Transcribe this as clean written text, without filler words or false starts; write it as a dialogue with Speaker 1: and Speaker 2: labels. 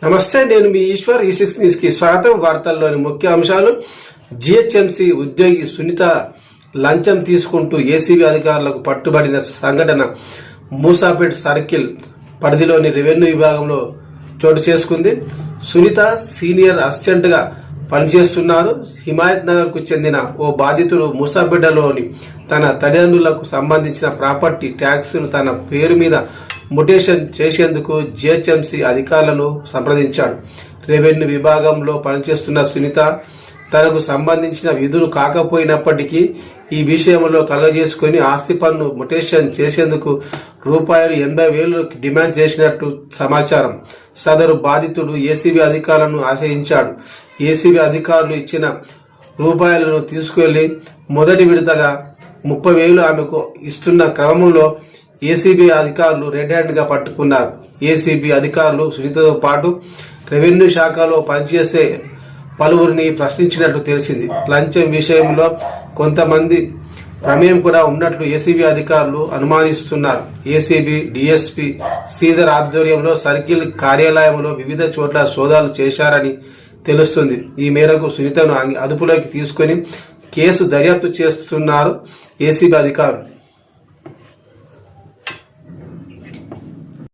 Speaker 1: నమస్తే, నేను మీ ఈశ్వర్. ఈ 6 న్యూస్ కి స్వాగతం. వార్తల్లోని ముఖ్య అంశాలు. జిహెచ్ఎంసీ ఉద్యోగి సునీత లంచం తీసుకుంటూ ఏసీబీ అధికారులకు పట్టుబడిన సంఘటన మూసాపేట్ సర్కిల్ పరిధిలోని రెవెన్యూ విభాగంలో చోటు చేసుకుంది. సునీత సీనియర్ అసిస్టెంట్గా పనిచేస్తున్నారు. హిమాయత్ నగర్ కు చెందిన ఓ బాధితుడు మూసాపేటలోని తన తల్లిదండ్రులకు సంబంధించిన ప్రాపర్టీ ట్యాక్స్ ను తన పేరు మీద ముటేషన్ చేసేందుకు జిహెచ్ఎంసీ అధికారులను సంప్రదించాడు. రెవెన్యూ విభాగంలో పనిచేస్తున్న సునీత తనకు సంబంధించిన విధులు కాకపోయినప్పటికీ ఈ విషయంలో కలగజేసుకుని ఆస్తి పన్ను ముటేషన్ చేసేందుకు ₹80,000 డిమాండ్ చేసినట్టు సమాచారం. సదరు బాధితుడు ఏసీబీ అధికారులను ఆశ్రయించాడు. ఏసీబీ అధికారులు ఇచ్చిన రూపాయలను తీసుకెళ్లి మొదటి విడతగా 30,000 ఆమెకు ఇస్తున్న క్రమంలో ఏసీబీ అధికారులు రెడ్ హ్యాండ్ గా పట్టుకున్నారు. ఏసీబీ అధికారులు సునీతతో పాటు రెవెన్యూ శాఖలో పనిచేసే పలువురిని ప్రశ్నించినట్లు తెలిసింది. లంచం విషయంలో కొంతమంది ప్రమేయం కూడా ఉన్నట్లు ఏసీబీ అధికారులు అనుమానిస్తున్నారు. ఏసీబీ డీఎస్పీ శ్రీధర్ ఆధ్వర్యంలో సర్కిల్ కార్యాలయంలో వివిధ చోట్ల సోదాలు చేశారని తెలుస్తుంది. ఈ మేరకు సునీతను అదుపులోకి తీసుకుని కేసు దర్యాప్తు చేస్తున్నారు ఏసీబీ అధికారులు.